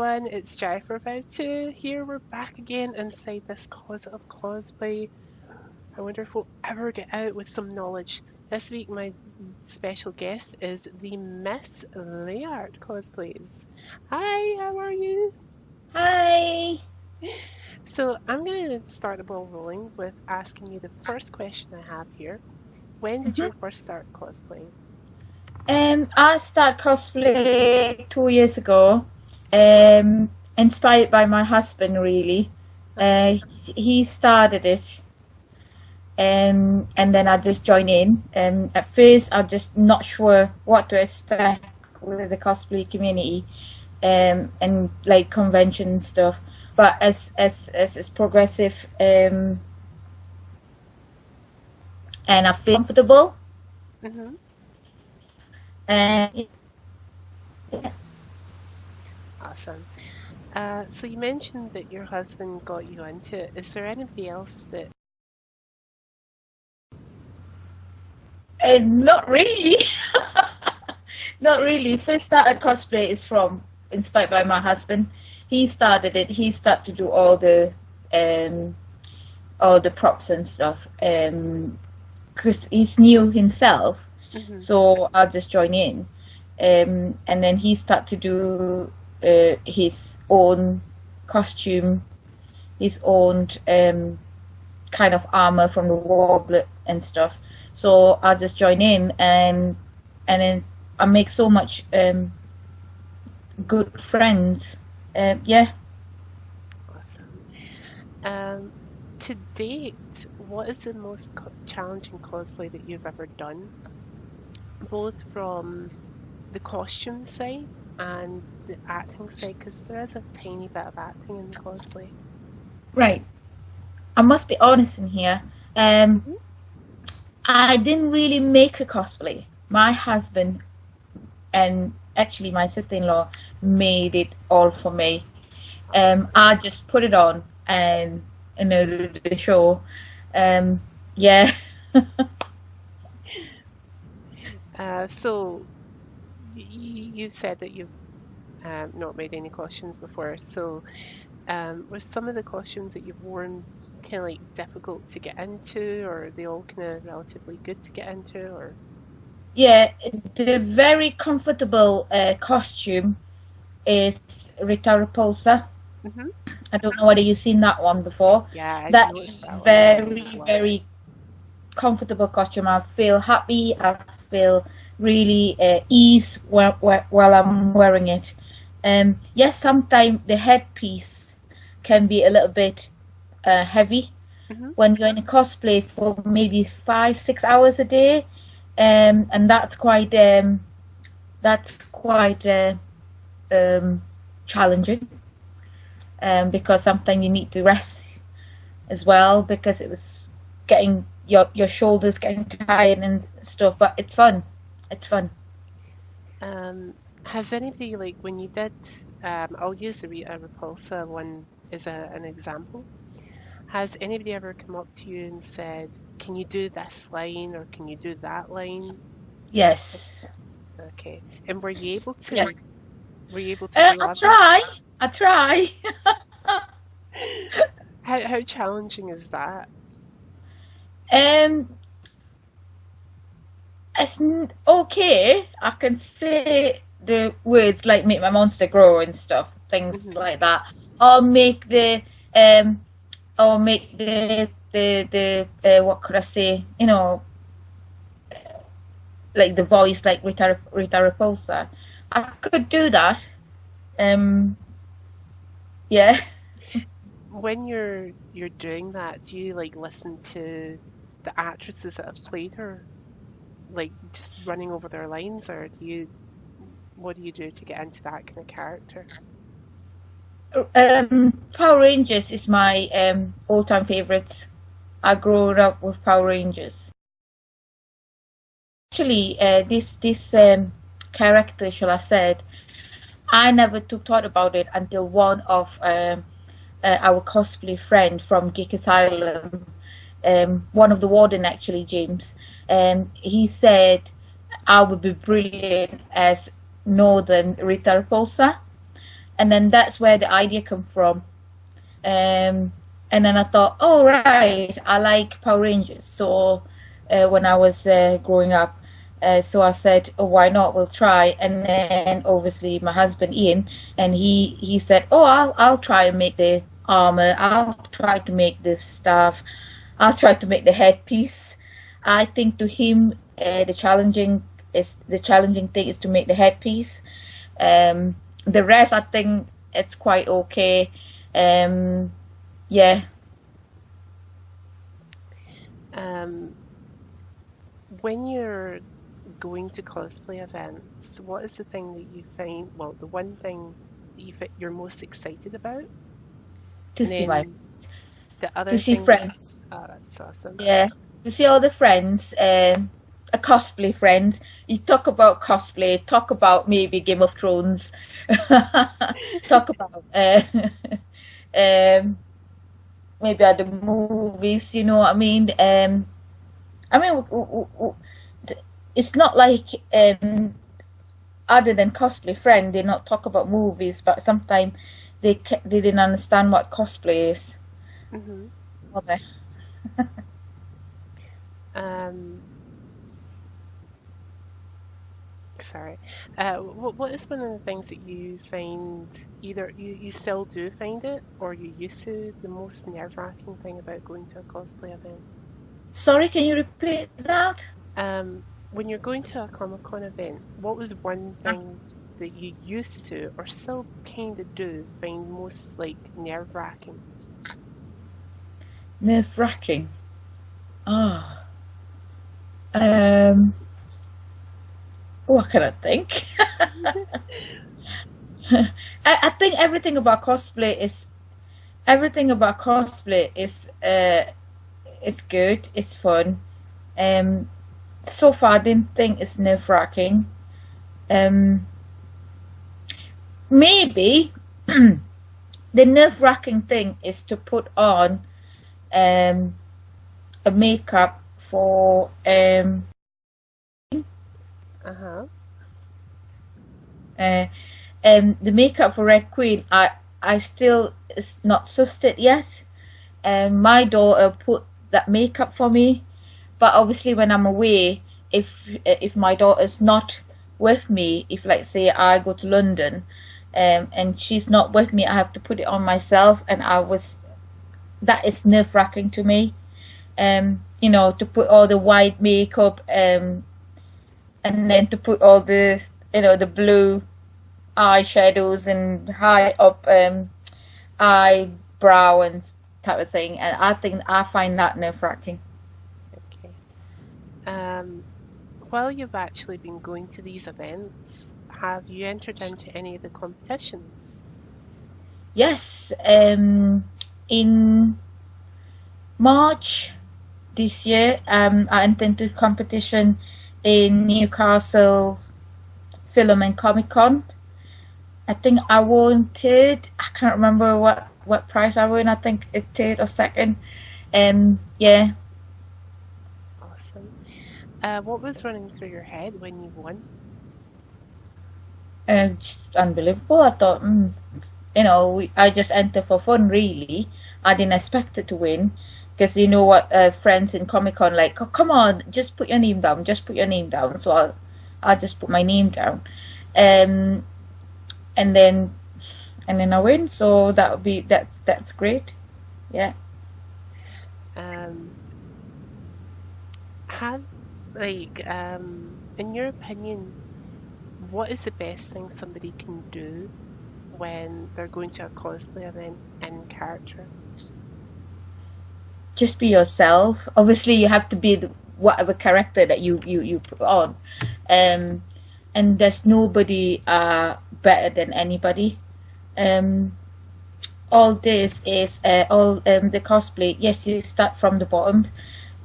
everyone, it's Jai452 here. We're back again inside this closet of cosplay. I wonder if we'll ever get out with some knowledge. This week, my special guest is the Miss Layart Cosplays. Hi, how are you? Hi. So, I'm going to start the ball rolling with asking you the first question I have here. When did Mhm. you first start cosplaying? I started cosplay 2 years ago, inspired by my husband, really. Uh-huh. He started it, and then I just joined in. At first, I'm just not sure what to expect with the cosplay community, and like convention and stuff. But as it's progressive, and I feel comfortable, Mm-hmm. and Awesome. So you mentioned that your husband got you into it. Is there anybody else that Not really. Not really. First started cosplay is from inspired by my husband. He started it. He started to do um all the props and stuff. 'Cause he's new himself, hmm so I'll just join in. And then he started to do his own costume, his own kind of armor from the warbler and stuff. So I'll just join in, and then I make so much good friends. Yeah. Awesome. Um, to date, what is the most challenging cosplay that you've ever done, both from the costume side and the acting side? Because there is a tiny bit of acting in cosplay. Right. I must be honest in here. Um, hmm I didn't really make a cosplay. My husband and actually my sister-in-law made it all for me. Awesome. I just put it on and the show. Um, yeah. So you said that you've not made any costumes before. So was some of the costumes that you've worn kind of like difficult to get into, or are they all kind of relatively good to get into, or? Yeah, the very comfortable costume is Rita Repulsa. hmm I don't know whether you've seen that one before. Yeah, I've noticed That's that one. very, Love it. very comfortable costume. I feel happy. I feel really ease while I'm wearing it. Yes, sometimes the headpiece can be a little bit heavy hmm when you're in a cosplay for maybe 5, 6 hours a day, and that's quite um, challenging, because sometimes you need to rest as well because it was getting your shoulders getting tired and stuff. But it's fun. It's fun. Has anybody like when you did? I'll use the Rita Repulsa one as an example. Has anybody ever come up to you and said, "Can you do this line or can you do that line?" Yes. Okay. And were you able to? Yes. Were you able to do I other? try. I try. How challenging is that? um, okay. I can say the words like "make my monster grow" and stuff, things hmm like that, or make the um, or make the what could I say? Like the voice, like Rita Repulsa. I could do that. Um, yeah. When you're doing that, do you like listen to the actresses that have played her, like just running over their lines, or what do you do to get into that kind of character? Power Rangers is my all-time favorites. I grew up with Power Rangers. Actually, this character, shall I said, I never took thought about it until one of our cosplay friend from Geek Asylum, one of the warden actually, James, he said I would be brilliant as Northern Rita Repulsa. and then that's where the idea come from. And then I thought, oh right, I like Power Rangers. So when I was growing up, so I said, oh, why not? We'll try. And then obviously my husband Ian, and he said, oh, I'll try and make the armor. I'll try to make this stuff. I'll try to make the headpiece. I think to him, the challenging thing is to make the headpiece. The rest, I think it's quite okay. Yeah. When you're going to cosplay events, what is the thing that you find, well, the one thing that you're most excited about? To And see my then the to other see thing that, friends. oh, that's awesome. Yeah, to see all the friends. A cosplay friend. You talk about cosplay. Talk about maybe Game of Thrones. Talk about um, maybe other movies. You know what I mean? I mean, it's not like other than cosplay friend, they not talk about movies, but sometimes they didn't understand what cosplay is. Hmm. Okay. Um, Sorry. What is one of the things that you find either you still do find it or you used to the most nerve-wracking thing about going to a cosplay event? Sorry, can you repeat that? When you're going to a Comic-Con event, what was one thing that you used to or still kind of do find most like nerve-wracking? Nerve-wracking. Ah. Um. What can I think? I think everything about cosplay is good. It's fun. Um. So far, I didn't think it's nerve-wracking. Um. Maybe the nerve-wracking thing is to put on um a makeup for Uh-huh. uh the makeup for Red Queen. I still is not sussed it yet. My daughter put that makeup for me, but obviously when I'm away, if my daughter's not with me, if like say I go to London, and she's not with me, I have to put it on myself, and that is nerve-wracking to me. You know, to put all the white makeup, and then to put all the the blue eyeshadows and high up eyebrow and type of thing, and I find that nerve-wracking. Okay. Um, while you've actually been going to these events, have you entered into any of the competitions? Yes, in March this year, I entered into competition in Newcastle Film and Comic Con. I think I won third. I can't remember what prize I won. I think it's third or second. Yeah. Awesome. What was running through your head when you won? Just unbelievable. I thought, I just entered for fun, really. I didn't expect it to win. Because you know what, friends in Comic Con like, oh, come on, just put your name down, just put your name down. So I'll just put my name down, um, and then I win. So that's great. Yeah. Um, have in your opinion, what is the best thing somebody can do when they're going to a cosplay event in character? Just be yourself. Obviously, you have to be whatever character that you put on, um, and there's nobody better than anybody. Um, all this is all the cosplay. Yes, you start from the bottom,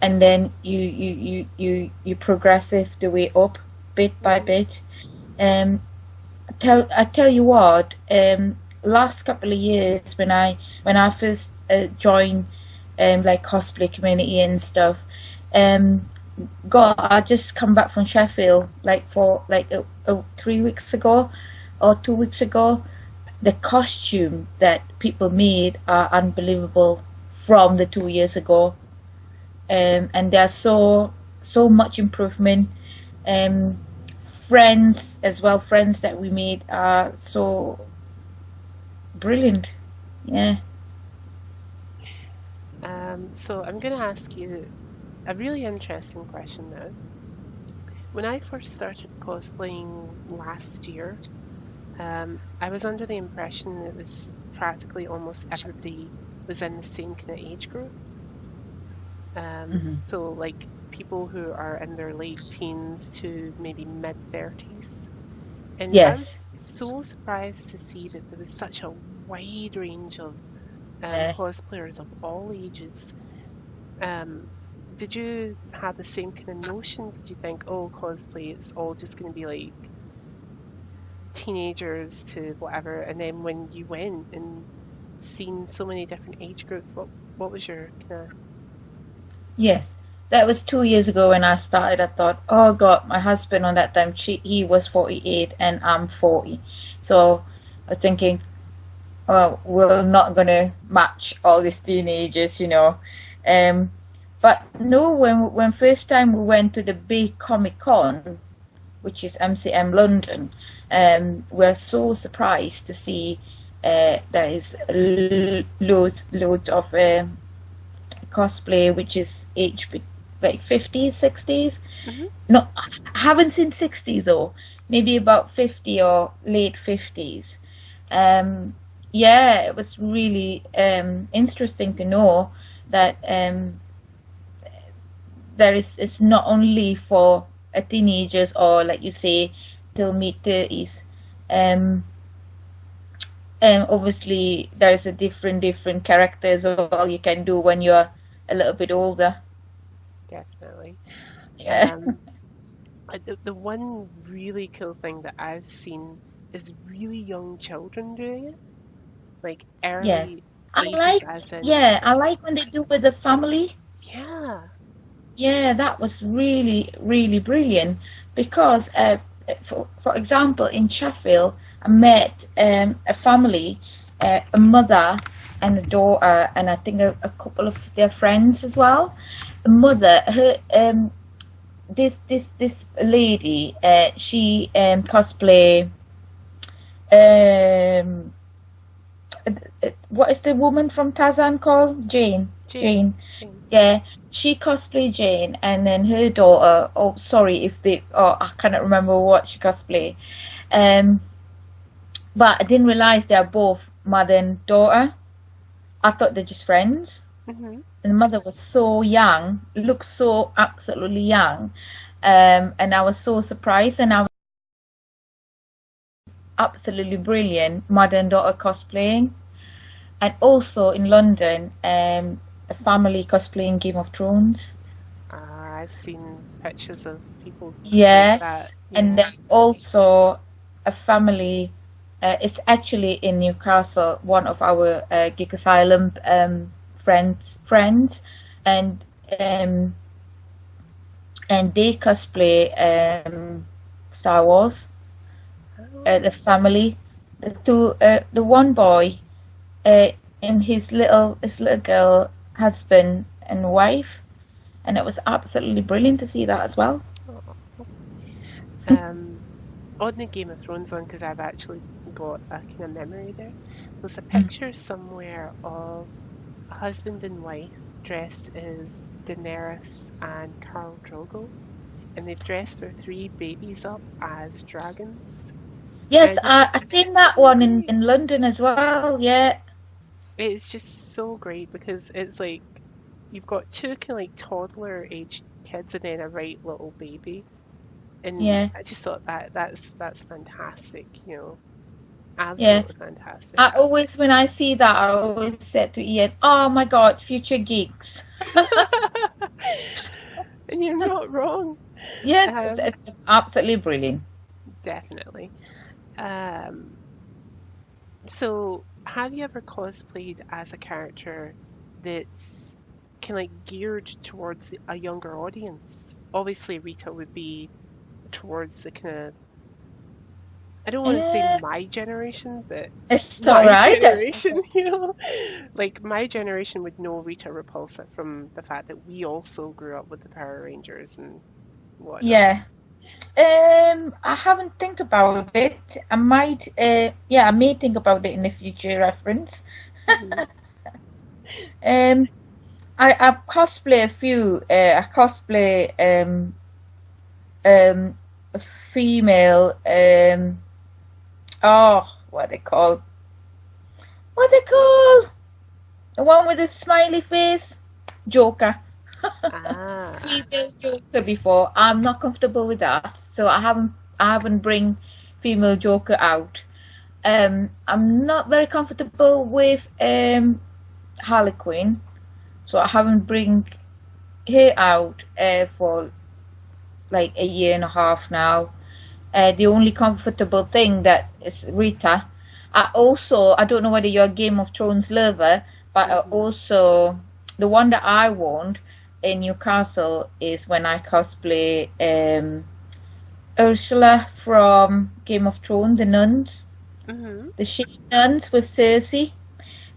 and then you progressive the way up bit by Hmm. bit. Um, I tell you what. Last couple of years when I first joined like cosplay community and stuff. Um, God, I just come back from Sheffield like for like 3 weeks ago or 2 weeks ago. the costume that people made are unbelievable from the 2 years ago. And there's so much improvement. Um, Friends as well, friends that we made are so brilliant. Yeah. So I'm going to ask you a really interesting question now. When I first started cosplaying last year, I was under the impression it was practically almost everybody was in the same kind of age group. Hmm. So like people who are in their late teens to maybe mid 30s. And I Yes. was so surprised to see that there was such a wide range of Uh, cosplayers of all ages. Um, did you have the same kind of notion? Did you think, oh, cosplay, it's all just going to be like teenagers to whatever? And then when you went and seen so many different age groups, what was your kind of, yes. That was 2 years ago when I started. I thought, oh God, my husband on that time, he was 48 and I'm 40. So I was thinking, well, we're not gonna match all these teenagers. Um, but no, when first time we went to the big Comic Con, which is MCM London, we're so surprised to see there is loads of cosplay, which is age like 50s, 60s. hmm No, I haven't seen 60 though. Maybe about 50 or late 50s. Um, yeah, it was really interesting to know that there is it's not only for teenagers or like you say till mid 30s. Um, and obviously there is a different characters of all you can do when you're a little bit older. definitely. Yeah. Um, the one really cool thing that I've seen is really young children doing it, like Yes. early I ages, like, as in, yeah, I like when they do with the family. yeah, Yeah, that was really, really brilliant because, for example, in Sheffield, I met a family, a mother and a daughter, and I think a couple of their friends as well. A mother, this lady, she cosplay. Um, what is the woman from Tarzan called? Jane. Jane, Jane. Jane. Yeah, she cosplayed Jane, and then her daughter. Oh, sorry if they. Oh, I cannot remember what she cosplayed. Um, but I didn't realize they are both mother and daughter. I thought they're just friends. hmm And the mother was so young, looked so absolutely young, and I was so surprised, and I was absolutely brilliant mother and daughter cosplaying. And also in London, a family cosplaying Game of Thrones. I've seen pictures of people like that. Yes, and Yeah. then also a family. It's actually in Newcastle. One of our Geek Asylum friends, and um, and they cosplay Star Wars. Oh, The family, the one boy, and his little girl, husband and wife, and it was absolutely brilliant to see that as well. oh. Um, on the Game of Thrones one, because I've actually got a kind of memory there. There's a Mm. picture somewhere of a husband and wife dressed as Daenerys and Khal Drogo, and they've dressed their three babies up as dragons. Yes, And I seen that so one in great. in London as well. Yeah, It's just so great because it's like you've got two kind of like toddler aged kids and then a right little baby. And yeah, I just thought that's fantastic, yeah. absolutely fantastic. I always, when I see that, I always said to Ian, "Oh my God, future geeks." And you're not wrong. Yes, it's, Um, it's just absolutely brilliant. definitely. Um, so have you ever cosplayed as a character that's kind of like geared towards a younger audience? Obviously, Rita would be towards the kind of I don't want to say Uh, my generation, but it's all my right. That's generation, like my generation would know Rita Repulsa from the fact that we also grew up with the Power Rangers and whatnot. yeah. I haven't think about it. I might. Yeah, I may think about it in the future reference. Hmm. Um, I cosplay a few. I cosplay um a female oh, what they call? What they call? The one with the smiley face? Joker. Ah, Female Joker before. I'm not comfortable with that, so I haven't bring female Joker out. I'm not very comfortable with Harley Quinn, so I haven't bring her out for like a year and a half now. The only comfortable thing that is Rita. I don't know whether you're a Game of Thrones lover, but hmm. also the one that I want in Newcastle is when I cosplay Ursula from Game of Thrones, the nuns, Hmm. the she nuns with Cersei.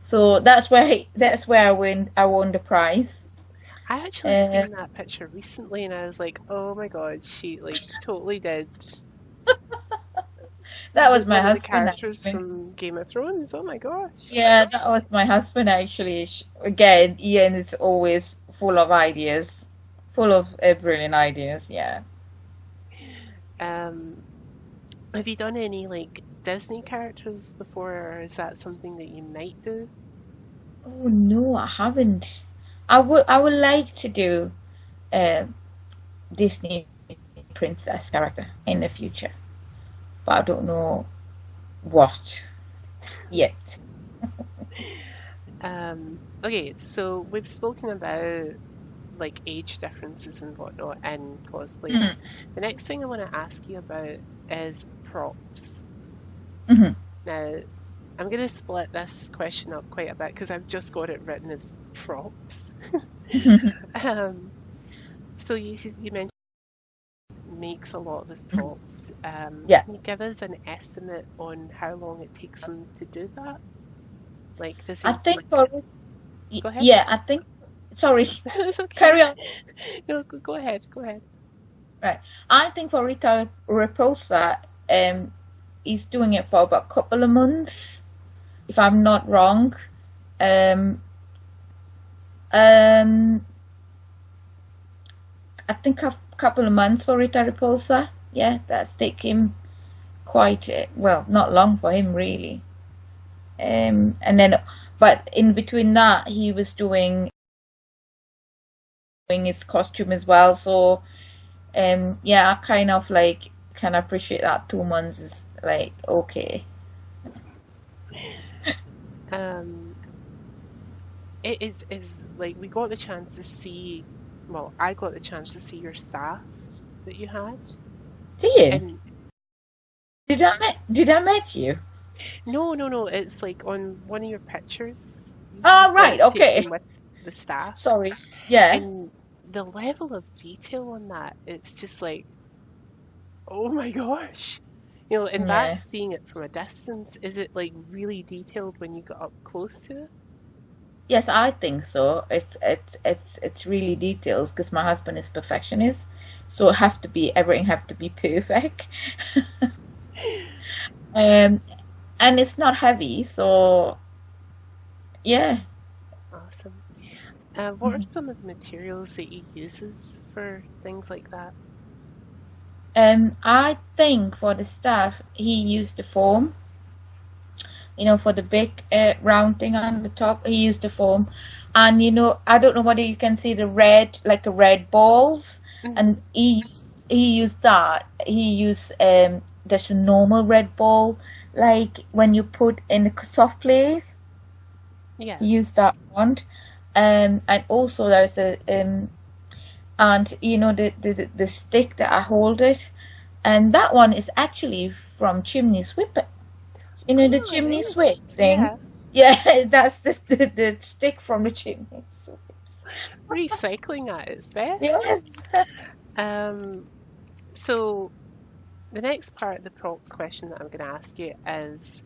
So that's where I won the prize. I actually Uh, seen that picture recently and I was like, oh my God, she like totally did that was my one of the husband characters actually. from Game of Thrones. Oh my gosh. Yeah, that was my husband actually. Again, Ian is always full of ideas, full of brilliant ideas. Yeah. Um, have you done any like Disney characters before, or is that something that you might do? Oh no, I haven't. I would like to do a Disney princess character in the future, but I don't know what yet. Okay, so we've spoken about like age differences and whatnot in cosplay. Mm, The next thing I want to ask you about is props. mhm, Now, I'm going to split this question up quite a bit because I've just got it written as props. mhm, Um, so you mentioned makes a lot of his props. yeah, Can you give us an estimate on how long it takes him to do that? Like, does I he think like, for go ahead? yeah, I think. Sorry, It's okay. carry on. No, go ahead, go ahead. Right, I think for Rita Repulsa, he's doing it for about a couple of months, if I'm not wrong. Um, um, I think a couple of months for Rita Repulsa. Yeah, that's taken quite well, not long for him really. And then, but in between that, he was doing his costume as well. So, yeah, I kind of like can appreciate that 2 months is like okay. Um, it is like we got the chance to see, well, I got the chance to see your staff that you had. Do you? And Did I met you? no, it's like on one of your pictures, Ah, you've got right, it okay. taken with the staff. Sorry. Yeah. And the level of detail on that, it's just like, oh my gosh. And Yeah. that's seeing it from a distance. Is it like really detailed when you got up close to it? Yes, I think so. It's really details because my husband is perfectionist, so everything have to be perfect. Um, and it's not heavy, so yeah. Awesome. What are some of the materials that he uses for things like that? I think for the staff he used the foam. For the big round thing on the top, he used the foam, and I don't know whether you can see the red, like the red balls, Hmm. and he used that. He used just a normal red ball, like when you put in the soft plays. He Yeah. used that one, and also there's a and the stick that I hold it, and that one is actually from Chimney Sweep. The Oh, it chimney is. sweep thing. Yeah. Yeah, that's the stick from the chimney sweeps. Recycling at its best. Yes. Um, so The next part of the props question that I'm going to ask you is,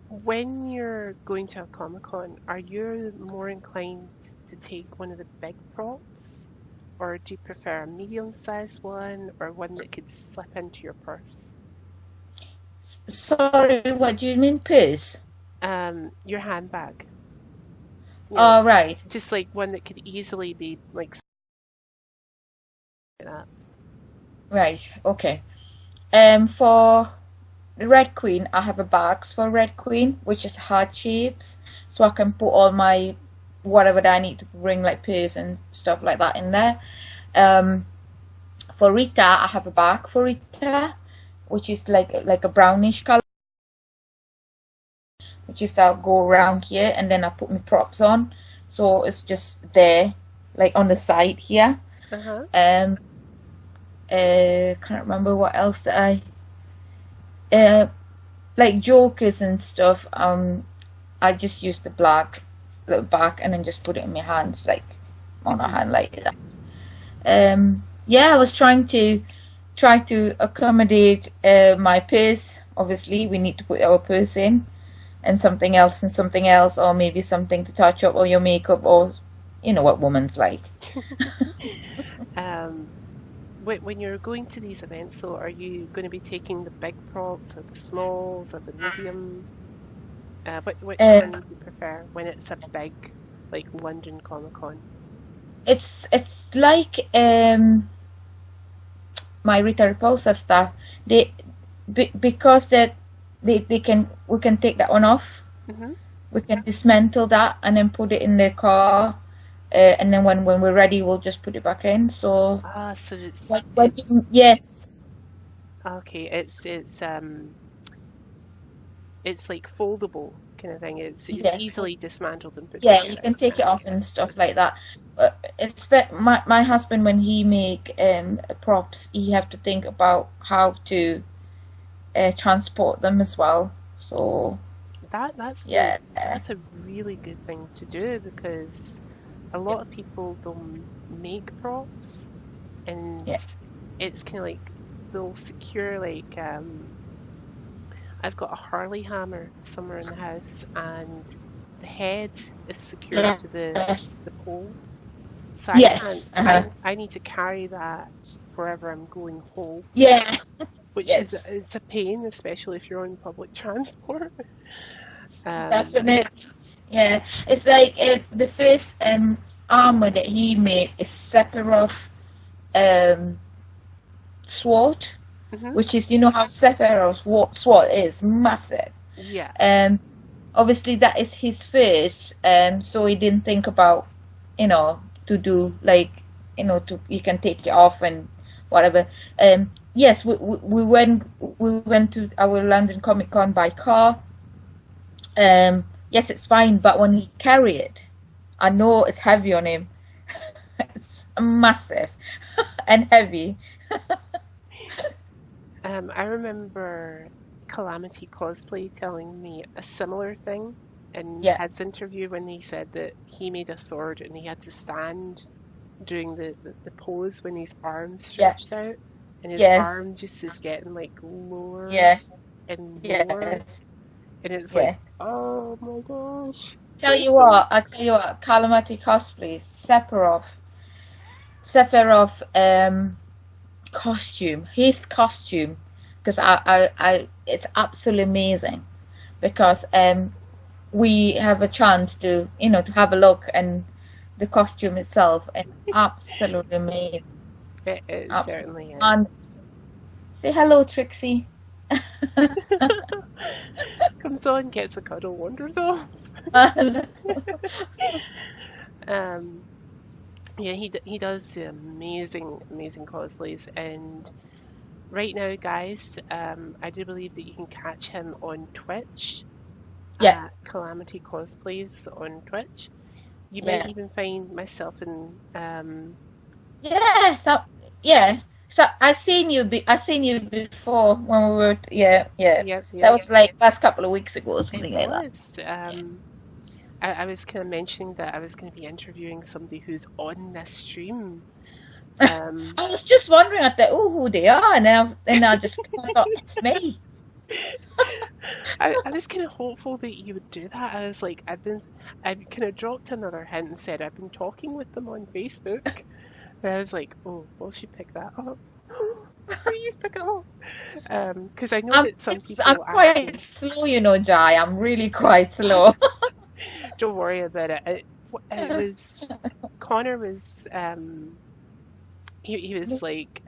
when you're going to a Comic Con, are you more inclined to take one of the big props, or do you prefer a medium-sized one, or one that could slip into your purse? Sorry, what do you mean, purse? Your handbag, Oh, right, just like one that could easily be like that. right, okay. For the Red Queen, I have a box for Red Queen, which is heart shapes, so I can put all my whatever that I need to bring, like purse and stuff like that, in there. Um, for Rita, I have a bag for Rita, which is like a brownish color, which is I'll go around here and then I put my props on, so it's just there, like on the side here. Uh-huh. Um, can't remember what else that uh, like jokers and stuff. I just use the black little bag and then just put it in my hands, like on a hand like that. Yeah, I was try to accommodate my purse. Obviously, we need to put our purse in, and something else, or maybe something to touch up or your makeup, or you know what women's like. Um, when you're going to these events, so are you going to be taking the big props or the smalls or the medium? Which one Uh, do you prefer when it's a big, like London Comic Con? it's like my Rita Repulsa stuff. They because that they can we can take that one off. Hmm. We can dismantle that and then put it in the car, and then when we're ready, we'll just put it back in. So, Ah, so yes, okay. It's like foldable kind of thing. It's yes, easily dismantled and put yeah, you together. can take it off and stuff like that. My husband, when he make props, he have to think about how to transport them as well. So That's yeah, that's a really good thing to do, because a lot of people don't make props, and yeah, it's kind of like they'll secure like I've got a Harley hammer somewhere in the house, and the head is secured yeah, to the pole. So I can't yes, I need to carry that wherever I'm going home, yeah, which yes. is it's a pain, especially if you're on public transport. Um, Definitely. Yeah, it's like the first armor that he made is Sephiroth um, sword, mhm. which is, you know how Sephiroth's sword is massive. Yeah, Um, Obviously that is his first, so he didn't think about, to do like, to you can take it off and whatever. Yes, we went to our London Comic Con by car. Yes, it's fine, but when he carry it, I know it's heavy on him. It's massive and heavy. I remember Calamity Cosplay telling me a similar thing in Yeah, his interview, when he said that he made a sword and he had to stand doing the pose when his arms yeah, stretched out, and his yes, arm just is getting like lower yeah, and lower, yes, and it's like, yeah. oh my gosh. I tell you what, Calamity cosplay, Sephiroth, costume, his costume, because it's absolutely amazing. Because we have a chance to, to have a look, and the costume itself, and absolutely amazing, It absolutely. certainly is. And say hello, Trixie. Comes on, gets a cuddle, wanders off. Um, yeah, he does do amazing cosplays, and right now, guys, I do believe that you can catch him on Twitch Yeah, at Calamity Cosplays on Twitch. You might yeah. even find myself in Yeah, so yeah. So I seen you before when we were, yeah, yeah. yep, That yep, was like last couple of weeks ago or it something like that. was. I was kind of mentioning that I was going to be interviewing somebody who's on this stream, Um, I was just wondering, I thought, oh, who they are, and then I just thought, it's me. I was kind of hopeful that you would do that. I was like, I kind of dropped another hint and said I've been talking with them on Facebook. And I was like, oh, will she pick that up? Please pick it up. Because I know that some I'm people quite actually slow, you know, Jai. I'm really quite slow. don't worry about it. It was Connor was he was like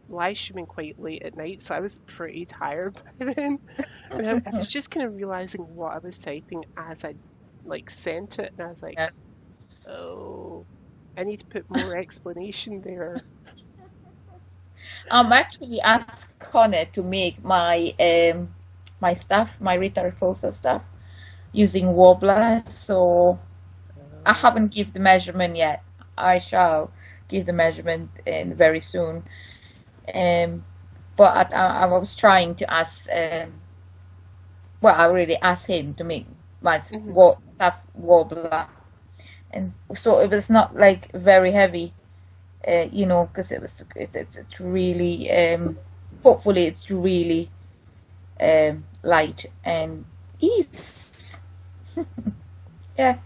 live streaming quite late at night, so I was pretty tired by then. And I was just kind of realizing what I was typing as I like sent it, and I was like, Yeah. oh, I need to put more explanation there. I'm actually asked Connor to make my stuff, my rhetoric process stuff, using Wobbler. So I Oh, haven't give the measurement yet. I shall give the measurement in very soon. Um, but I was trying to ask. Well, I really asked him to make my hmm. what stuff Wobbler, and so it was not like very heavy. You know, because it's really hopefully it's really light and ease. Yeah,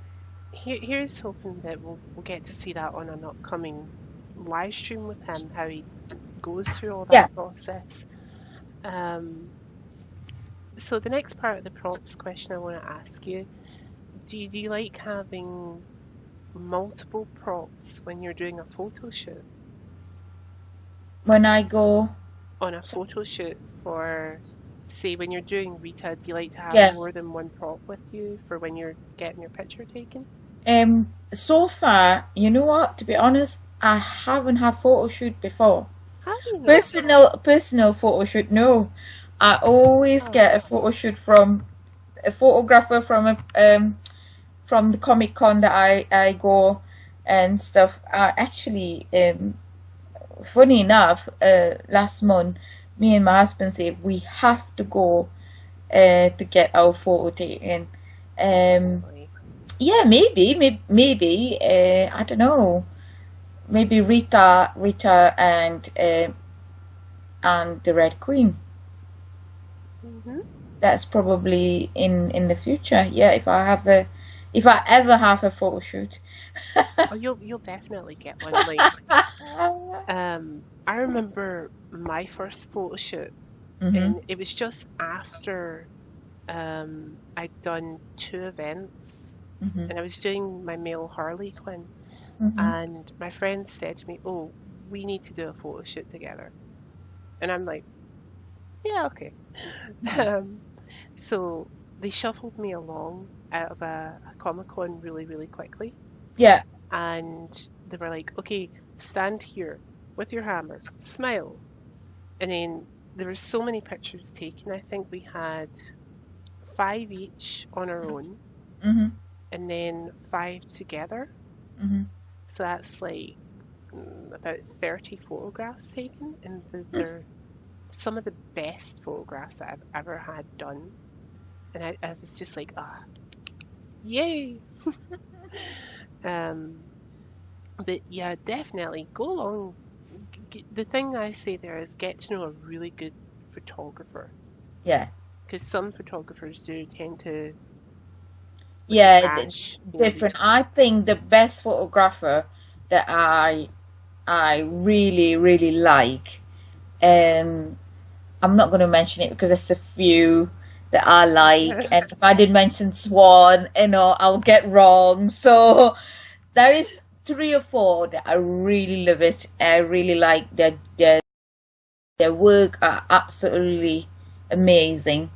Here's hoping that we'll get to see that on an upcoming live stream with him, how he goes through all that yeah. process. Um, so the next part of the props question I want to ask you, do you like having multiple props when you're doing a photo shoot? When I go, On a photo shoot for, say, when you're doing Rita, do you like to have yeah. more than one prop with you for when you're getting your picture taken? So far, you know what? To be honest, I haven't had photo shoot before. Have you not? Personal photo shoot. No, I always get a Oh, photo shoot from a photographer from the Comic Con that I go and stuff. Actually, funny enough, last month, me and my husband said we have to go to get our photo taken. Um, definitely. yeah, maybe. I don't know. Maybe Rita, and the Red Queen. Hmm. That's probably in the future. Yeah, if I ever have a photo shoot. Oh, you'll definitely get one. Like, I remember my first photo shoot, Mhm. and it was just after I'd done two events, Mhm. and I was doing my male Harley Quinn, Mhm. and my friend said to me, "Oh, we need to do a photo shoot together," and I'm like, "Yeah, okay." Um, so they shuffled me along out of a Comic Con really, really quickly, Yeah. and they were like, "Okay, stand here with your hammer, smile," and then there were so many pictures taken. I think we had five each on our own, Mhm. and then five together. Mhm. So that's like about 30 photographs taken, and they're some of the best photographs that I've ever had done. And I was just like, ah, yay! Um, but yeah, definitely go along. The thing I say there is get to know a really good photographer, Yeah. because some photographers do tend to like Yeah, it's bash, they different. just, I think the best photographer that I really really like. Um, I'm not going to mention it because there's a few that I like, and if I did mention Swan, I'll get wrong. So there is three or four that I really love it. I really like their work are absolutely amazing.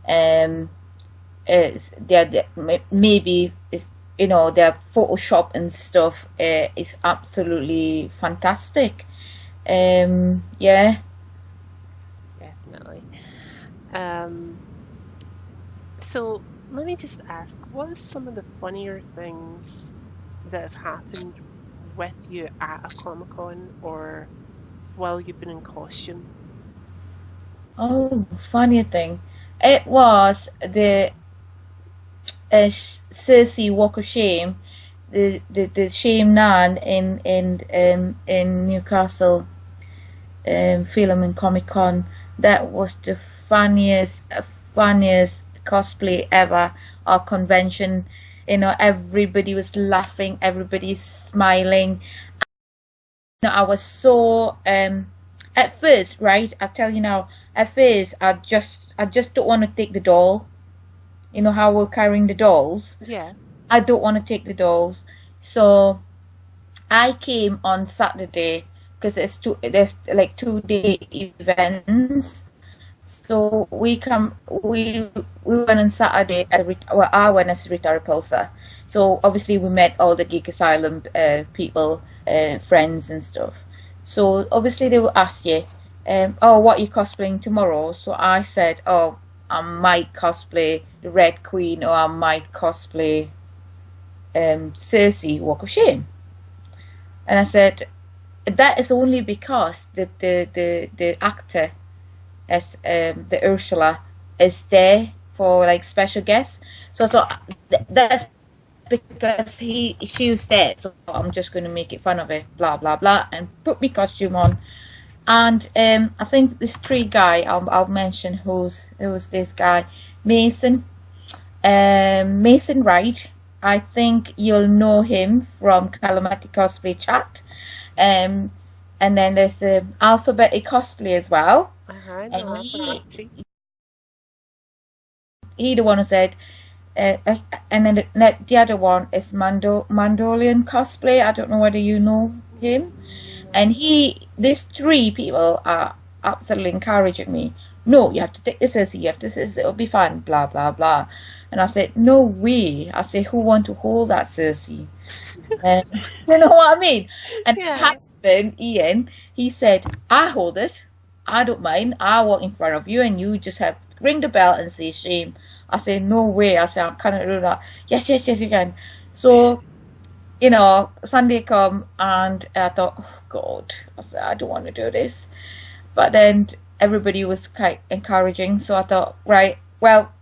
Um, maybe their Photoshop and stuff is absolutely fantastic. Yeah. definitely. Um, so let me just ask, what are some of the funnier things that have happened with you at a Comic Con or while you've been in costume? Oh, funny thing. It was the Cersei Walk of Shame the Shame Nan in Newcastle Film and Comic Con. That was the funniest cosplay ever. Our convention, everybody was laughing, everybody's smiling. I was so at first, right? I'll tell you now. At first, I just don't want to take the doll. You know how we're carrying the dolls. Yeah. I don't want to take the dolls. So I came on Saturday because there's like 2 day events. So we went on Saturday well, I went as Rita Repulsa. So obviously we met all the Geek Asylum people, friends and stuff. So obviously they will ask you, oh, what are you cosplaying tomorrow? So I said, oh, I might cosplay the Red Queen, or I might cosplay Cersei, Walk of Shame. And I said, that is only because the actor as the Ursula is there for like special guests. So that's because she was there. So I'm just going to make it fun of it, blah blah blah, and put my costume on. And I think this tree guy, I'll mention who's this guy, Mason. Mason Wright. I think you'll know him from Calamity Cosplay Chat. And then there's the Alphabetic Cosplay as well. Uh-huh, And no, he the one who said, and then the other one is Mandolian Cosplay. I don't know whether you know him. And these three people are absolutely encouraging me. No, you have to take this as you have this, it'll be fun, blah blah blah. And I said, no way. I said, who want to hold that Cersei? You know what I mean? And yeah. my husband, Ian, he said, I hold it. I don't mind. I walk in front of you and you just have ring the bell and say shame. I said, no way. I said, I cannot do that. Yes, you can. So, Sunday come and I thought, oh God, I said, I don't want to do this. But then everybody was quite encouraging. So I thought, right, well,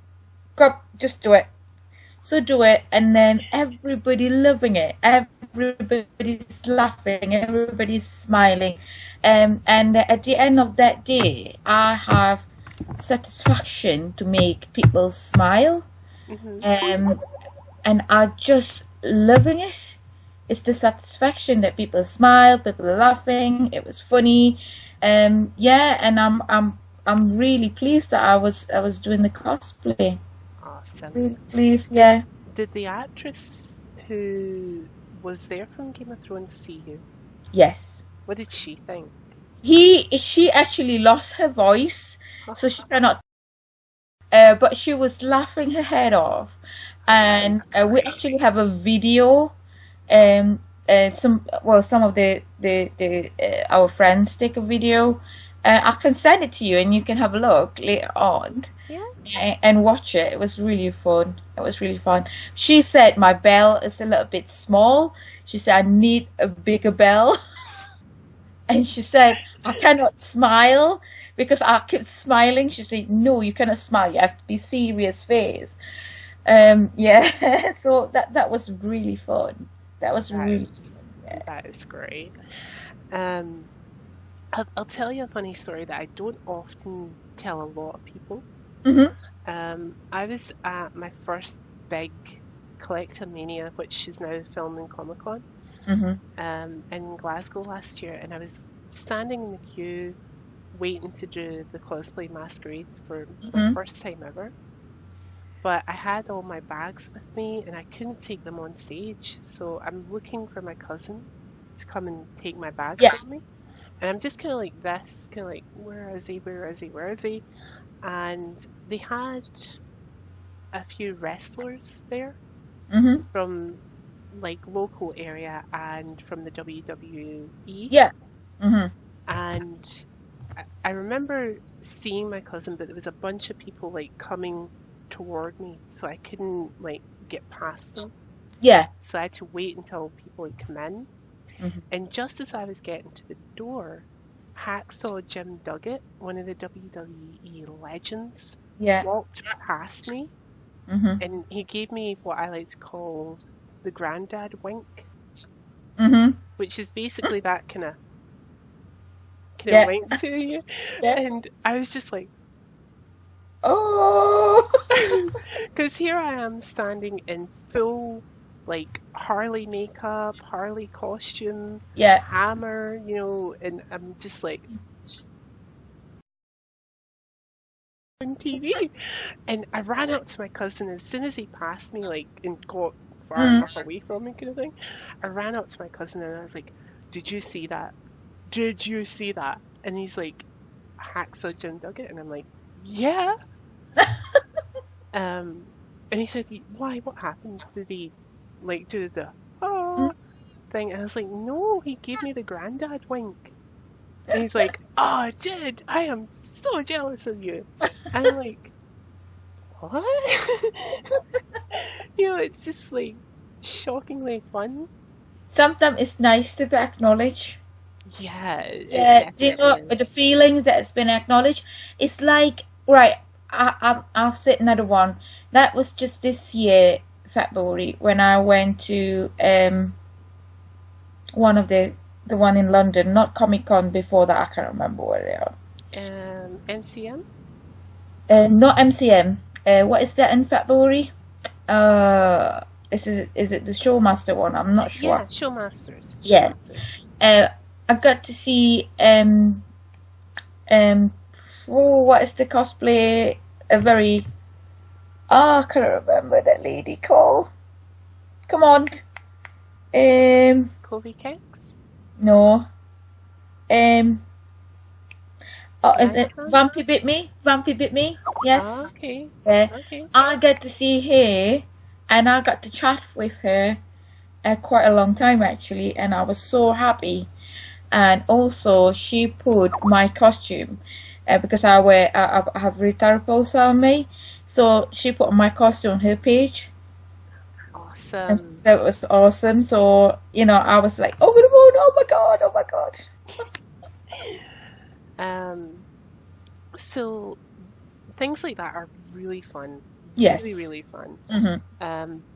go, just do it. So do it, and then everybody loving it. Everybody's laughing. Everybody's smiling. And at the end of that day, I have satisfaction to make people smile. Mm-hmm. And I just loving it. It's the satisfaction that people smile, people are laughing. It was funny. Yeah, and I'm really pleased that I was doing the cosplay. Awesome. Really pleased, yeah. Did the actress who was there from Game of Thrones see you? Yes. What did she think? She actually lost her voice, so she cannot. But she was laughing her head off, and we actually have a video. Some of the our friends take a video. I can send it to you, and you can have a look later on. Yeah. And watch it. It was really fun. It was really fun. She said my bell is a little bit small. She said I need a bigger bell. And she said I cannot smile because I keep smiling. She said, no, you cannot smile. You have to be serious face. Yeah. So that was really fun. That was really fun. Yeah. That is great. I'll tell you a funny story that I don't often tell a lot of people. Mm-hmm. I was at my first big Collectomania, which is now Film and Comic Con, in Glasgow last year, and I was standing in the queue waiting to do the cosplay masquerade for my first time ever. But I had all my bags with me and I couldn't take them on stage, so I'm looking for my cousin to come and take my bags from me. And I'm just kind of like this, kind of like, where is he? Where is he? Where is he? And they had a few wrestlers there from like local area and from the WWE. Yeah. And I remember seeing my cousin, but there was a bunch of people like coming toward me, so I couldn't like get past them. Yeah. So I had to wait until people had come in. And just as I was getting to the door, Hacksaw Jim Duggan, one of the WWE legends, walked past me, and he gave me what I like to call the granddad wink, Mm-hmm. which is basically that kind of Yeah. wink to you. Yeah. And I was just like, Oh. because here I am standing in full like Harley makeup, Harley costume, Yeah. hammer, and I'm just like on TV. And I ran up to my cousin as soon as he passed me, like, and got far Mm. enough away from me, kind of thing. I ran up to my cousin and I was like, "Did you see that? Did you see that?" And he's like, "Hacksaw Jim Duggan," and I'm like, "Yeah." And he said, "Why? What happened? Did he like do the Mm. oh thing?" And I was like, "No, he gave me the granddad wink." And he's like, "Oh, I did. I am so jealous of you." And I'm like, "What?" It's just like shockingly fun. Sometimes it's nice to be acknowledged. Yeah, it Yeah, do you definitely know is. the feelings that's been acknowledged? It's like, right, I've said another one. That was just this year, February, when I went to one of the one in London, not Comic Con before that, I can't remember where they are. MCM? Not MCM. What is that in February? Uh, is it the Showmaster one? I'm not sure. Yeah, Showmasters. Yeah. Showmasters. Uh, I got to see um what is the cosplay? A very I can't remember that lady called. Come on. Kobe Kicks? No. Um. Oh, is Grand it Con? Vampy Bit Me? Vampy Bit Me? Ah, Yes. okay. Yeah. Okay. I get to see her, and I got to chat with her quite a long time actually, and I was so happy. And also, she put my costume because I have retarded on me, so she put my costume on her page, and Awesome. that was awesome. So I was like, over the moon! Oh my god! Oh my god! Um, so things like that are really fun. Really, Yes. really fun. Mhm.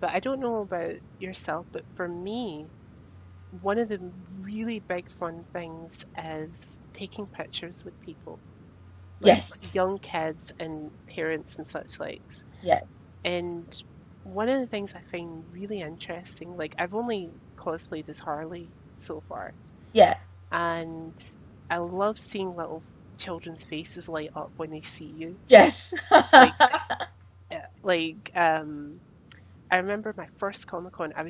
But I don't know about yourself, but for me, one of the really big fun things is taking pictures with people, like Yes. young kids and parents and such likes. Yeah. And one of the things I find really interesting, like I've only cosplayed as Harley so far, Yeah. and I love seeing little children's faces light up when they see you. Yes. Like, like I remember my first Comic Con, I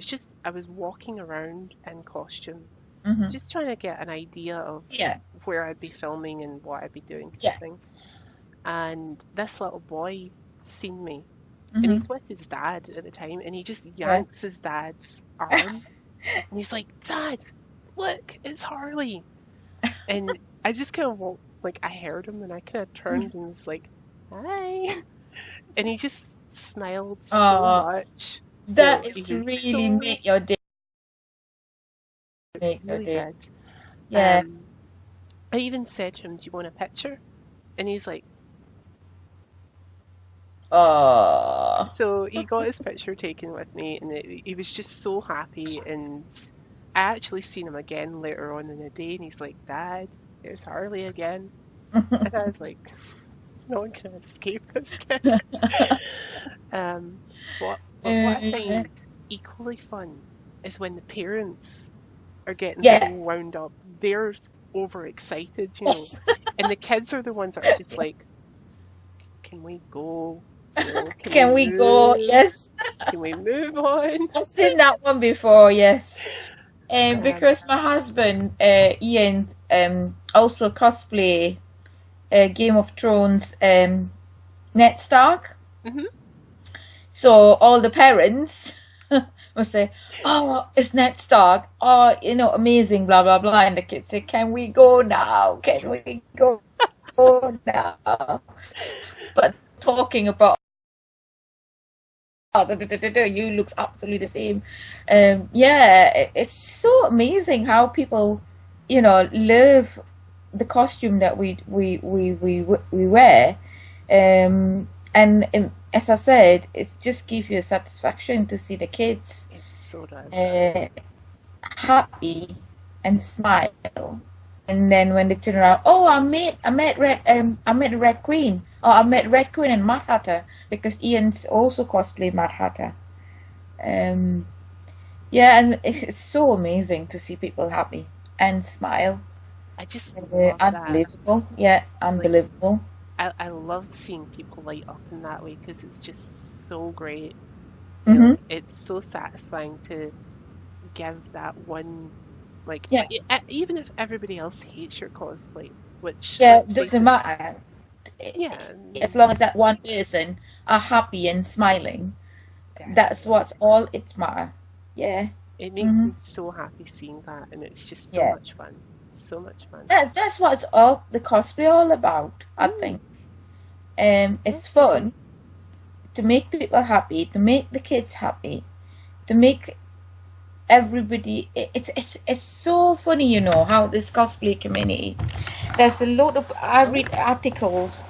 was walking around in costume, Mhm. just trying to get an idea of Yeah. where I'd be filming and what I'd be doing, kind of Yeah. thing. And this little boy seen me, and Mhm. he's with his dad at the time, and he just Yeah. yanks his dad's arm, and he's like, "Dad, look, it's Harley." And I just kind of walked, like I heard him, and I kind of turned and was like, "Hi," and he just smiled so Oh, much. that He is was really so make your day. Make your really day. good. Yeah. Um, I even said to him, "Do you want a picture?" And he's like, Oh. so he got his picture taken with me, and he was just so happy. And I actually seen him again later on in the day, and he's like, "Dad, there's Harley again." And I was like, "No one can escape this kid." Um, but what I Uh, find equally fun is when the parents are getting so yeah. wound up. They're overexcited, Yes. and the kids are the ones that are just like, "Can we go? Can we Can we go? move? Yes. Can we move on?" I've seen that one before, yes. Um, Because my husband, Ian, also cosplay Game of Thrones Ned Stark. mhm. So all the parents will say, "Oh, it's Ned Stark. Oh, amazing, blah blah blah." And the kids say, "Can we go now? Can we go now?" But talking about you looks absolutely the same. Yeah, it's so amazing how people, live the costume that we wear. And as I said, it just gives you a satisfaction to see the kids. It's So does. uh, happy and smile. And then when they turn around, oh, I met Red Queen, or I met Red Queen and Mad Hatter because Ian's also cosplay Mad Hatter. Um, yeah, and it's so amazing to see people happy and smile. I just love that. Unbelievable. Yeah, Like, unbelievable. I love seeing people light up in that way because it's just so great. Hmm. It's so satisfying to give that one, like, Yeah, even if everybody else hates your cosplay, which, yeah, let's it face doesn't it, matter. yeah, As long as that one person are happy and smiling, that's definitely. what's all it matter. Yeah. It makes Hmm. me so happy seeing that, and it's just so Yeah. much fun. So much fun. That's what it's all the cosplay all about, I Mm, think. It's absolutely. fun to make people happy, to make the kids happy, to make everybody. It's so funny, how this cosplay community. There's a lot of I read articles,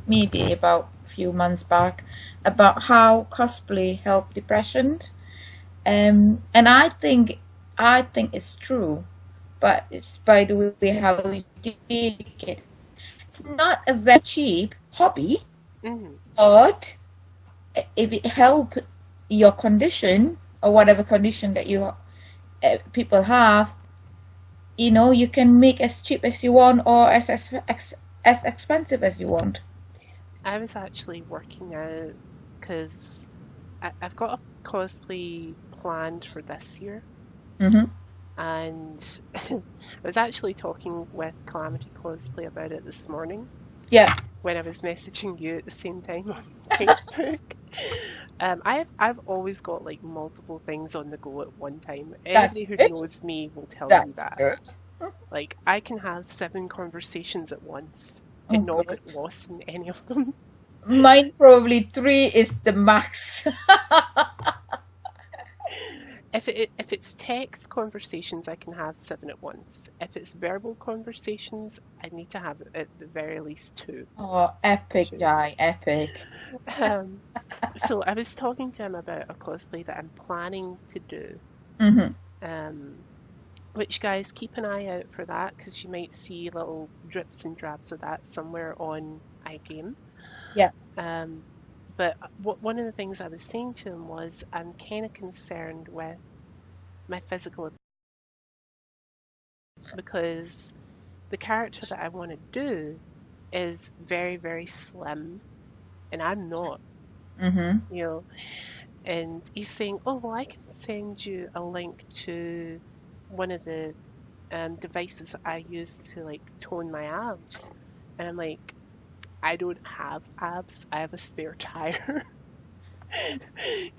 maybe about a few months back, about how cosplay help depression. And I think it's true, but it's by the way how we take it. It's not a very cheap hobby, Mm, but if it help your condition or whatever condition that you people have, you can make as cheap as you want or as expensive as you want. I was actually working out because I've got a cosplay planned for this year, Hmm. and I was actually talking with Calamity Cosplay about it this morning Yeah, when I was messaging you at the same time on Facebook. I've always got like multiple things on the go at one time. that's Anybody who good. knows me will tell you That's that. good. Like I can have 7 conversations at once Oh and not God. get lost in any of them. Mine probably three is the max. If it's text conversations, I can have 7 at once. If it's verbal conversations, I need to have at the very least two. Oh, epic, Two. Jai, epic. Um, so I was talking to him about a cosplay that I'm planning to do. Hmm. Um, which guys, keep an eye out for that because you might see little drips and drabs of that somewhere on iGame. Yeah. Um, but one of the things I was saying to him was I'm kind of concerned with my physical because the character that I want to do is very, very slim, and I'm not, Hmm. you know. And he's saying, "Oh, well, I can send you a link to one of the devices that I use to like tone my abs." And I'm like, "I don't have abs. I have a spare tire."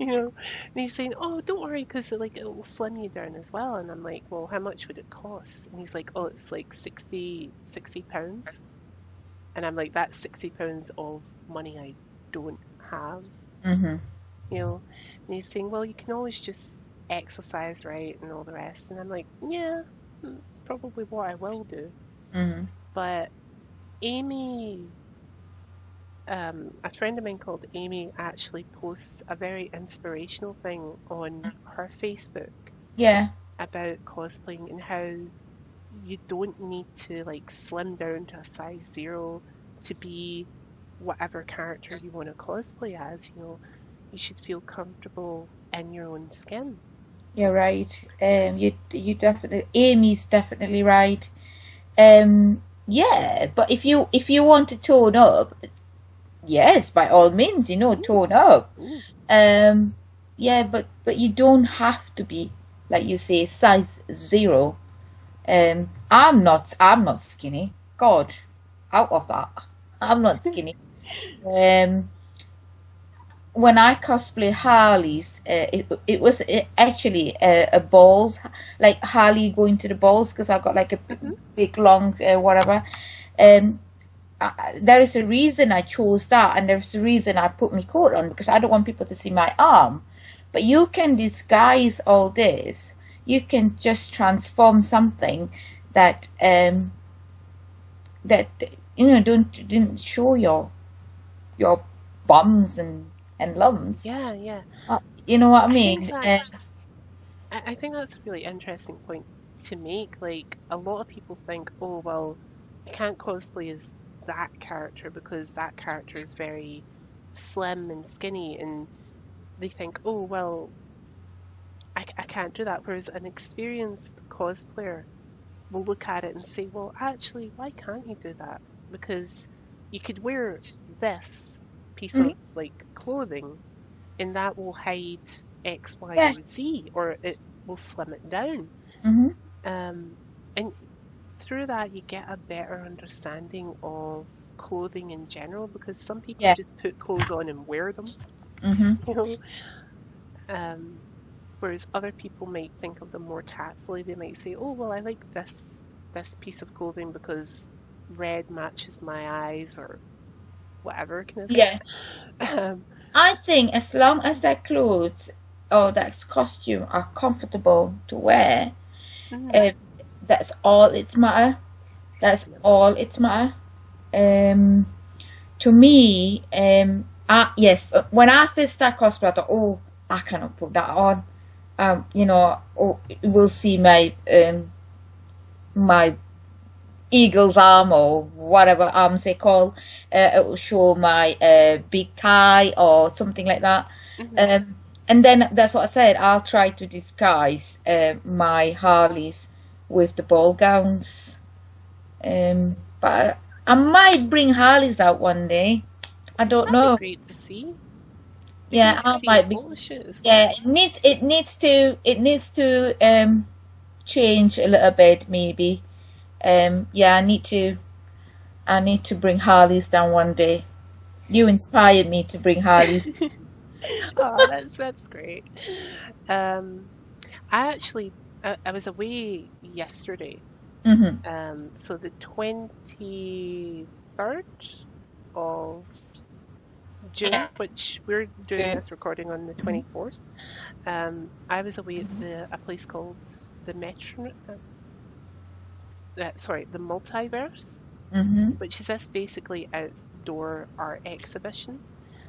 And he's saying, "Oh, don't worry, because like it will slim you down as well." And I'm like, "Well, how much would it cost?" And he's like, "Oh, it's like 60 pounds." And I'm like, "That's 60 pounds of money I don't have, Hmm. you know." And he's saying, "Well, you can always just exercise, right, and all the rest." And I'm like, "Yeah, it's probably what I will do." Hmm. But Amy, a friend of mine called Amy actually posts a very inspirational thing on her Facebook Yeah. about cosplaying and how you don't need to like slim down to a size 0 to be whatever character you want to cosplay as, you should feel comfortable in your own skin. You're right. You definitely Amy's definitely right. Yeah, but if you want to tone up, yes, by all means, Ooh, tone up. ooh. Um, yeah, but you don't have to be, like you say, size 0. I'm not skinny. God, out of that. I'm not skinny. Um, when I cosplay Harley's, it was actually a balls, like Harley going to the balls because I've got like a Hmm. big long whatever. Um, there is a reason I chose that, and there's a reason I put my coat on because I don't want people to see my arm. But you can disguise all this. You can just transform something that that don't didn't show your bums and lumps. Yeah, yeah. You know what I I think mean? that's I think that's a really interesting point to make. Like, a lot of people think, oh, well, I can't cosplay as that character because that character is very slim and skinny, and they think, oh, well, I can't do that. Whereas an experienced cosplayer will look at it and say, well, actually, why can't you do that? Because you could wear this piece Hmm. of like clothing and that will hide X, Y, Yeah. or Z, or it will slim it down. Hmm. Um, and through that, you get a better understanding of clothing in general because some people Yeah. just put clothes on and wear them, Hmm. you know. Um, Whereas other people might think of them more tactfully. They might say, "Oh, well, I like this piece of clothing because red matches my eyes," or whatever kind of thing. Yeah. Um, I think as long as their clothes or that costume are comfortable to wear, mm, uh, that's all it matter. That's yeah, all it matter. Um, to me, yes, when I first started cosplay, I thought, oh, I cannot put that on. Oh, you will see my eagle's arm or whatever arms they call. It will show my big tie or something like that. hmm And then that's what I said. I'll try to disguise my Harleys with the ball gowns. But I might bring Harleys out one day. I don't that'd be know. great to see. Be Yeah, great to I see in might be. photo shoot as well. Yeah, it needs to change a little bit maybe. Yeah, I need to bring Harleys down one day. You inspired me to bring Harleys. Oh, that's great. Um, I actually I was away yesterday. Hmm. So the 23rd of June, which we're doing this recording on the 24th. I was away at a place called the the Multiverse, Hmm. which is this basically outdoor art exhibition.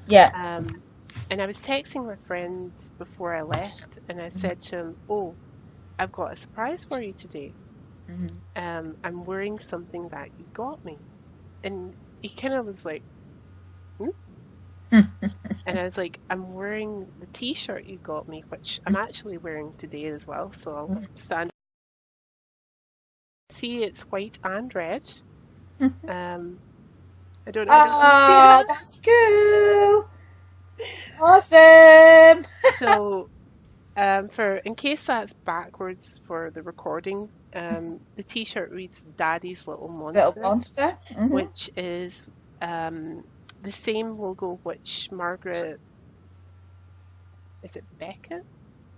Yeah. Um, and I was texting my friend before I left, and I said to him, "Oh, I've got a surprise for you today. Hmm. I'm wearing something that you got me." And he kind of was like, "Hmm?" And I was like, "I'm wearing the t-shirt you got me, which I'm actually wearing today as well. So I'll stand. See, it's white and red. Um, I don't know if you can see Oh, it. that's cool. Awesome. So, for in case that's backwards for the recording, the t-shirt reads Daddy's Little Little Monster, monster. Hmm. which is the same logo which Margaret, is it Beckett?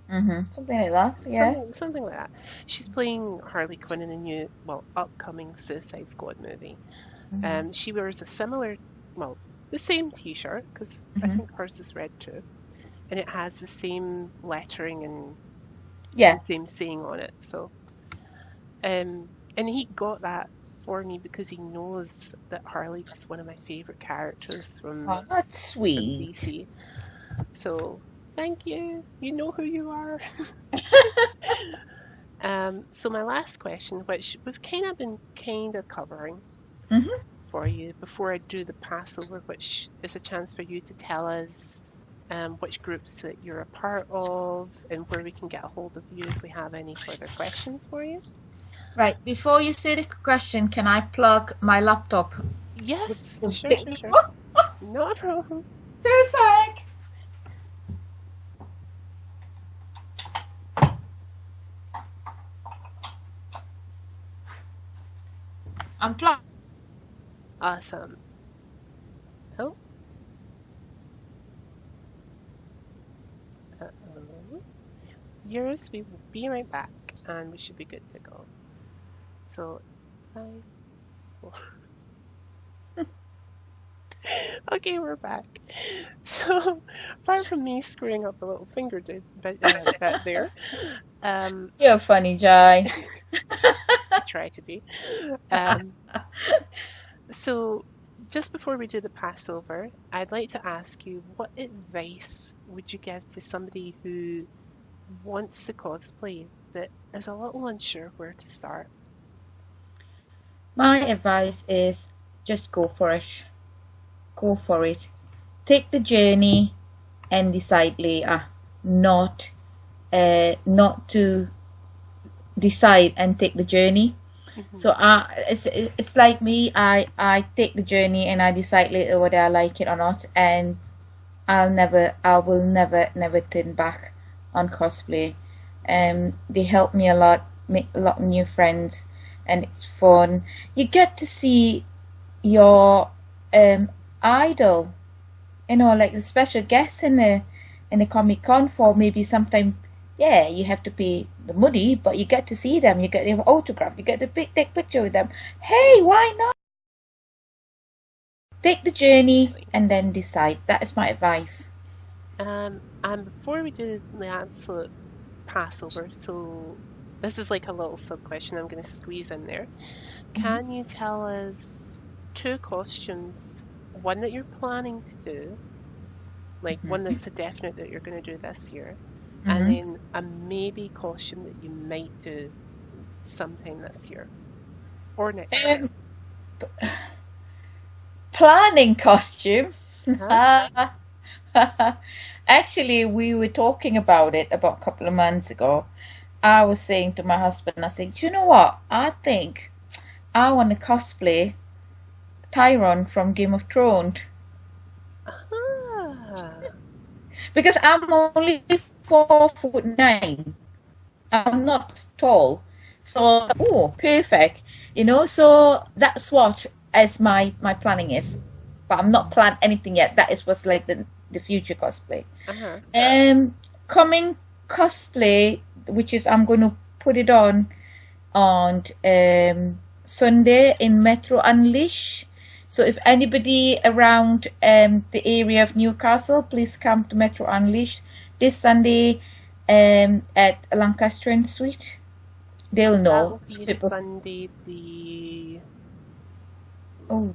Hmm. Something like that. Yeah. Something like that. She's playing Harley Quinn in the new, well, upcoming Suicide Squad movie. Hmm. She wears a similar, well, the same t-shirt, because I Hmm. think hers is red too, and it has the same lettering and Yeah. the same saying on it. So, and he got that for me because he knows that Harley is one of my favorite characters Oh, that's from sweet. DC. So, thank you. You know who you are. So my last question, which we've kind of been covering Hmm. for you before I do the Passover, which is a chance for you to tell us which groups that you're a part of and where we can get a hold of you if we have any further questions for you. Right. Before you say the question, can I plug my laptop? Yes, The sure, big- sure, sure. Not a problem. So sec. Unplug. Awesome. Oh, uh-oh. Yours, we will be right back and we should be good to go. So, 5, 4. Okay, we're back. So, apart from me screwing up a little finger bit there, um, You're funny, Jai. I try to be. Um, so, just before we do the Passover, I'd like to ask you, what advice would you give to somebody who wants to cosplay that is a little unsure where to start? My advice is just go for it. Go for it. Take the journey and decide later. Not to decide and take the journey. Hmm. So it's like me. I take the journey and I decide later whether I like it or not. And I will never turn back on cosplay. They help me a lot, make a lot of new friends, and it's fun. You get to see your idol, like the special guests in the Comic Con for maybe sometime. Yeah, you have to pay the money, but you get to see them. You get their autograph. You get to take picture with them. Hey, why not? Take the journey and then decide. That is my advice. And before we do the absolute Passover, so this is like a little sub question I'm going to squeeze in there. Mhm. Can you tell us two costumes, one that you're planning to do, like one Mhm. that's a definite that you're going to do this year, and Mhm. then a maybe costume that you might do sometime this year or next year? Um, Planning costume. Uh-huh. Actually, we were talking about it about a couple of months ago. I was saying to my husband, I said, "Do you know what? I think I want to cosplay Tyron from Game of Thrones Ah, because I'm only 4'9". I'm not tall, so perfect. So that's what as my planning is. But I'm not planned anything yet. That is what's like the future cosplay. uh-huh. Coming cosplay, which is I'm going to put it on Sunday in Metro Unleash. So if anybody around the area of Newcastle, please come to Metro Unleash this Sunday at Lancaster and Street. They'll know. That'll be People. Sunday the Oh,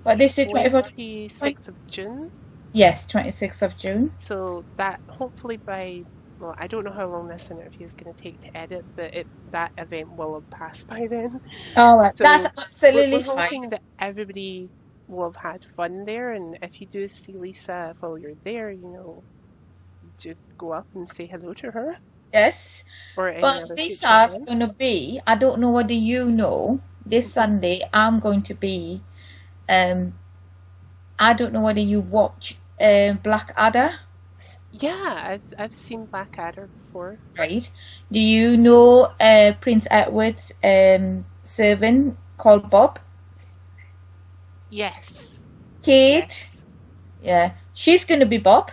what this is 24th. 26th of June. Yes, 26th of June. So that hopefully by, well, I don't know how long this interview is going to take to edit, but that event will have passed by then. All right, that's So we're absolutely fine. hoping that everybody will have had fun there. And if you do see Lisa while you're there, just go up and say hello to her Yes. or any But other this future is event. going to be, I don't know whether you know, this Hmm. Sunday I'm going to be, um, I don't know whether you watch Blackadder, Yeah, I've seen Blackadder before. right? Do you know Prince Edward's servant called Bob? Yes, Kate? yes. Yeah, she's going to be Bob.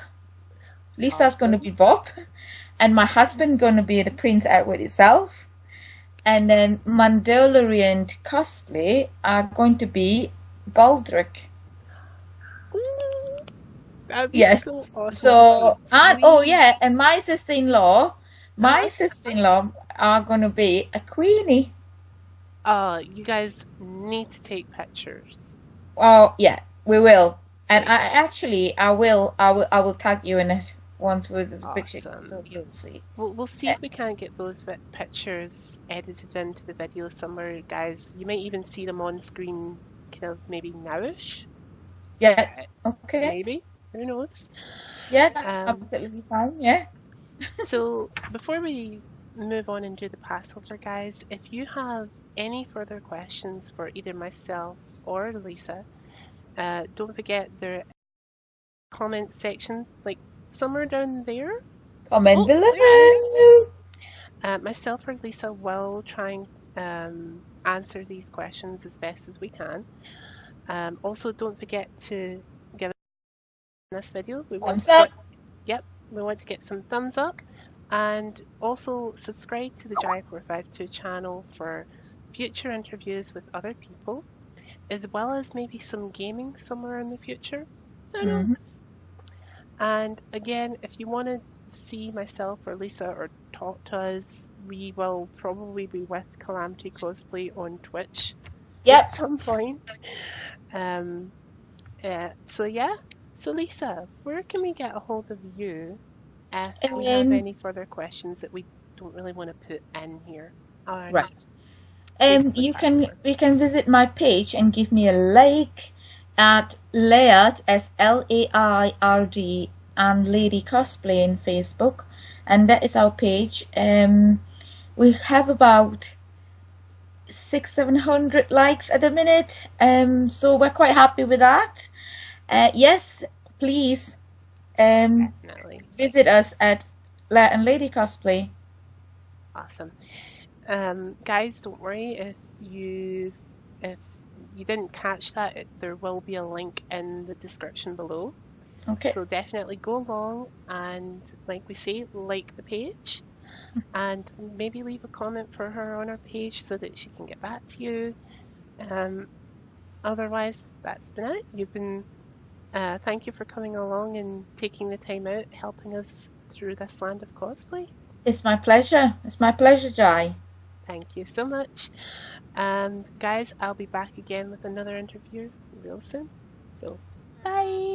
Lisa's going to Awesome. be Bob. And my husband going to be the Prince Edward itself. And then Mandalorian cosplay are going to be Baldric. Ooh, that'd be Yes. so awesome. So So, and oh please, yeah, and my uh-huh. sister-in-law are gonna be a queenie. You guys need to take pictures. Oh yeah, we will. And Like, I will tag you in it once with the picture, awesome. so you'll see. We'll see Yeah. if we can get those pictures edited into the video somewhere, guys. You might even see them on screen, kind of maybe nowish. Yeah. Uh, Okay. maybe. Who knows? Yeah, that's Um, absolutely fine. Yeah. so before we move on and do the Passover, guys, if you have any further questions for either myself or Lisa, don't forget the comment section, like somewhere down there. Comment Oh, there it is. below. Myself or Lisa will try and answer these questions as best as we can. Also, don't forget to give this video. Thumbs up. Yep, we want to get some thumbs up, and also subscribe to the Jai452 channel for future interviews with other people, as well as maybe some gaming somewhere in the future. Who Hmm. knows? And again, if you want to see myself or Lisa or talk to us, we will probably be with Calamity Cosplay on Twitch at Yep. some point. Um, so yeah. So Lisa, where can we get a hold of you if we have Um, any further questions that we don't really want to put in here on right. Facebook You can afterwards. visit my page and give me a like at Laird, Laird, and Lady Cosplay in Facebook, and that is our page. We have about 600-700 likes at the minute, so we're quite happy with that. Yes, please Definitely. visit us at Laird and Lady Cosplay. Awesome. Guys, don't worry if you didn't catch that, there will be a link in the description below. Okay. So definitely go along and, like we say, like the page and maybe leave a comment for her on her page so that she can get back to you. Otherwise, that's been it. Thank you for coming along and taking the time out, helping us through this land of cosplay. It's my pleasure. It's my pleasure, Jai. Thank you so much. And guys, I'll be back again with another interview real soon. So, bye.